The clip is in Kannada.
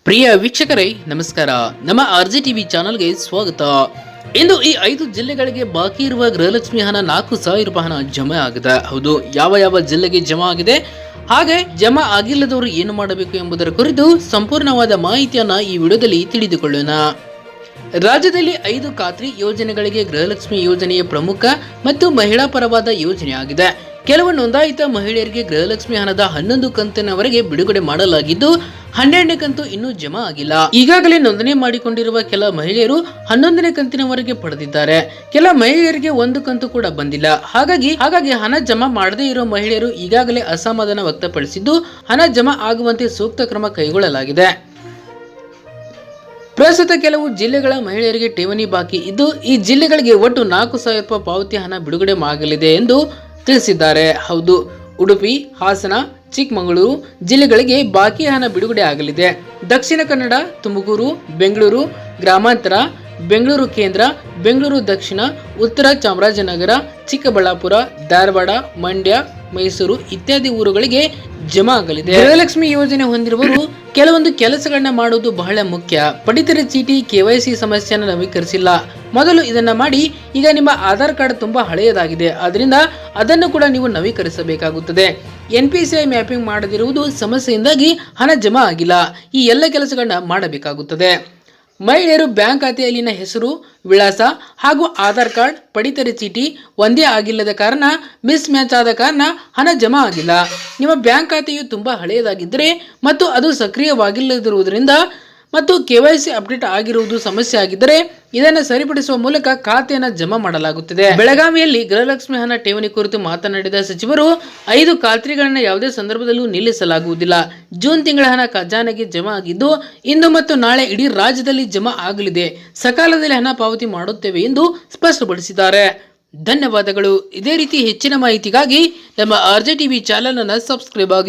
ಪ್ರಿಯ ವೀಕ್ಷಕರೇ ನಮಸ್ಕಾರ. ನಮ್ಮ ಆರ್ಜೆ ಟಿವಿ ಚಾನಲ್ಗೆ ಸ್ವಾಗತ. ಇಂದು ಈ 5 ಜಿಲ್ಲೆಗಳಿಗೆ ಬಾಕಿ ಇರುವ ಗೃಹಲಕ್ಷ್ಮಿ ಹಣ 4,000 ರೂಪಾಯಿ ಹಣ ಜಮಾ ಆಗಿದೆ. ಹೌದು, ಯಾವ ಜಿಲ್ಲೆಗೆ ಜಮಾ ಆಗಿದೆ, ಹಾಗೆ ಜಮಾ ಆಗಿಲ್ಲದವರು ಏನು ಮಾಡಬೇಕು ಎಂಬುದರ ಕುರಿತು ಸಂಪೂರ್ಣವಾದ ಮಾಹಿತಿಯನ್ನ ಈ ವಿಡಿಯೋದಲ್ಲಿ ತಿಳಿದುಕೊಳ್ಳೋಣ. ರಾಜ್ಯದಲ್ಲಿ 5 ಖಾತ್ರಿ ಯೋಜನೆಗಳಿಗೆ ಗೃಹಲಕ್ಷ್ಮಿ ಯೋಜನೆಯ ಪ್ರಮುಖ ಮತ್ತು ಮಹಿಳಾ ಪರವಾದ ಯೋಜನೆಯಾಗಿದೆ. ಕೆಲವು ನೋಂದಾಯಿತ ಮಹಿಳೆಯರಿಗೆ ಗೃಹಲಕ್ಷ್ಮಿ ಹಣದ 11 ಕಂತಿನವರೆಗೆ ಬಿಡುಗಡೆ ಮಾಡಲಾಗಿದ್ದು 12ನೇ ಕಂತು ಇನ್ನೂ ಜಮಾ ಆಗಿಲ್ಲ. ಈಗಾಗಲೇ ನೋಂದಣಿ ಮಾಡಿಕೊಂಡಿರುವ ಕೆಲ ಮಹಿಳೆಯರು 11ನೇ ಕಂತಿನವರೆಗೆ ಪಡೆದಿದ್ದಾರೆ. ಕೆಲ ಮಹಿಳೆಯರಿಗೆ 1 ಕಂತು ಕೂಡ ಬಂದಿಲ್ಲ. ಹಾಗಾಗಿ ಹಣ ಜಮಾ ಮಾಡದೇ ಇರುವ ಮಹಿಳೆಯರು ಈಗಾಗಲೇ ಅಸಮಾಧಾನ ವ್ಯಕ್ತಪಡಿಸಿದ್ದು ಹಣ ಜಮಾ ಆಗುವಂತೆ ಸೂಕ್ತ ಕ್ರಮ ಕೈಗೊಳ್ಳಲಾಗಿದೆ. ಪ್ರಸ್ತುತ ಕೆಲವು ಜಿಲ್ಲೆಗಳ ಮಹಿಳೆಯರಿಗೆ ಠೇವಣಿ ಬಾಕಿ ಇದ್ದು ಈ ಜಿಲ್ಲೆಗಳಿಗೆ ಒಟ್ಟು 4,000 ರೂಪಾಯಿ ಪಾವತಿ ಹಣ ಬಿಡುಗಡೆ ಆಗಲಿದೆ ಎಂದು ತಿಳಿಸಿದ್ದಾರೆ. ಹೌದು, ಉಡುಪಿ, ಹಾಸನ, ಚಿಕ್ಕಮಗಳೂರು ಜಿಲ್ಲೆಗಳಿಗೆ ಬಾಕಿ ಹಣ ಬಿಡುಗಡೆ ಆಗಲಿದೆ. ದಕ್ಷಿಣ ಕನ್ನಡ, ತುಮಕೂರು, ಬೆಂಗಳೂರು ಗ್ರಾಮಾಂತರ, ಬೆಂಗಳೂರು ಕೇಂದ್ರ, ಬೆಂಗಳೂರು ದಕ್ಷಿಣ, ಉತ್ತರ ಚಾಮರಾಜನಗರ, ಚಿಕ್ಕಬಳ್ಳಾಪುರ, ಧಾರವಾಡ, ಮಂಡ್ಯ, ಮೈಸೂರು ಇತ್ಯಾದಿ ಊರುಗಳಿಗೆ ಜಮಾ ಆಗಲಿದೆ. ಗೃಹಲಕ್ಷ್ಮಿ ಯೋಜನೆ ಹೊಂದಿರುವವರು ಕೆಲವೊಂದು ಕೆಲಸಗಳನ್ನ ಮಾಡುವುದು ಬಹಳ ಮುಖ್ಯ. ಪಡಿತರ ಚೀಟಿ, KYC ಸಮಸ್ಯೆಯನ್ನು ನವೀಕರಿಸಿಲ್ಲ, ಮೊದಲು ಇದನ್ನ ಮಾಡಿ. ಈಗ ನಿಮ್ಮ ಆಧಾರ್ ಕಾರ್ಡ್ ತುಂಬಾ ಹಳೆಯದಾಗಿದೆ, ಅದರಿಂದ ಅದನ್ನು ಕೂಡ ನೀವು ನವೀಕರಿಸಬೇಕಾಗುತ್ತದೆ. NPCI ಮ್ಯಾಪಿಂಗ್ ಮಾಡದಿರುವುದು ಸಮಸ್ಯೆಯಿಂದಾಗಿ ಹಣ ಜಮಾ ಆಗಿಲ್ಲ. ಈ ಎಲ್ಲ ಕೆಲಸಗಳನ್ನ ಮಾಡಬೇಕಾಗುತ್ತದೆ. ಮಹಿಳೆಯರು ಬ್ಯಾಂಕ್ ಖಾತೆಯಲ್ಲಿನ ಹೆಸರು, ವಿಳಾಸ ಹಾಗೂ ಆಧಾರ್ ಕಾರ್ಡ್, ಪಡಿತರ ಚೀಟಿ ಒಂದೇ ಆಗಿಲ್ಲದ ಕಾರಣ ಮಿಸ್ ಮ್ಯಾಚ್ ಆದ ಕಾರಣ ಹಣ ಜಮಾ ಆಗಿಲ್ಲ. ನಿಮ್ಮ ಬ್ಯಾಂಕ್ ಖಾತೆಯು ತುಂಬಾ ಹಳೆಯದಾಗಿದ್ದರೆ ಮತ್ತು ಅದು ಸಕ್ರಿಯವಾಗಿಲ್ಲದಿರುವುದರಿಂದ ಮತ್ತು KYC ಅಪ್ಡೇಟ್ ಆಗಿರುವುದು ಸಮಸ್ಯೆ ಆಗಿದ್ದರೆ ಇದನ್ನು ಸರಿಪಡಿಸುವ ಮೂಲಕ ಖಾತೆಯನ್ನು ಜಮಾ ಮಾಡಲಾಗುತ್ತದೆ. ಬೆಳಗಾವಿಯಲ್ಲಿ ಗೃಹಲಕ್ಷ್ಮಿ ಹಣ ಠೇವಣಿ ಕುರಿತು ಮಾತನಾಡಿದ ಸಚಿವರು 5 ಖಾತ್ರಿಗಳನ್ನು ಯಾವುದೇ ಸಂದರ್ಭದಲ್ಲೂ ನಿಲ್ಲಿಸಲಾಗುವುದಿಲ್ಲ. ಜೂನ್ ತಿಂಗಳ ಹಣ ಖಜಾನೆಗೆ ಜಮಾ ಆಗಿದ್ದು ಇಂದು ಮತ್ತು ನಾಳೆ ಇಡೀ ರಾಜ್ಯದಲ್ಲಿ ಜಮಾ ಆಗಲಿದೆ. ಸಕಾಲದಲ್ಲಿ ಹಣ ಪಾವತಿ ಮಾಡುತ್ತೇವೆ ಎಂದು ಸ್ಪಷ್ಟಪಡಿಸಿದ್ದಾರೆ. ಧನ್ಯವಾದಗಳು. ಇದೇ ರೀತಿ ಹೆಚ್ಚಿನ ಮಾಹಿತಿಗಾಗಿ ನಮ್ಮ ಆರ್ಜೆ ಟಿವಿ ಚಾನೆಲ್ ಅನ್ನು ಸಬ್ಸ್ಕ್ರೈಬ್ ಆಗಿ.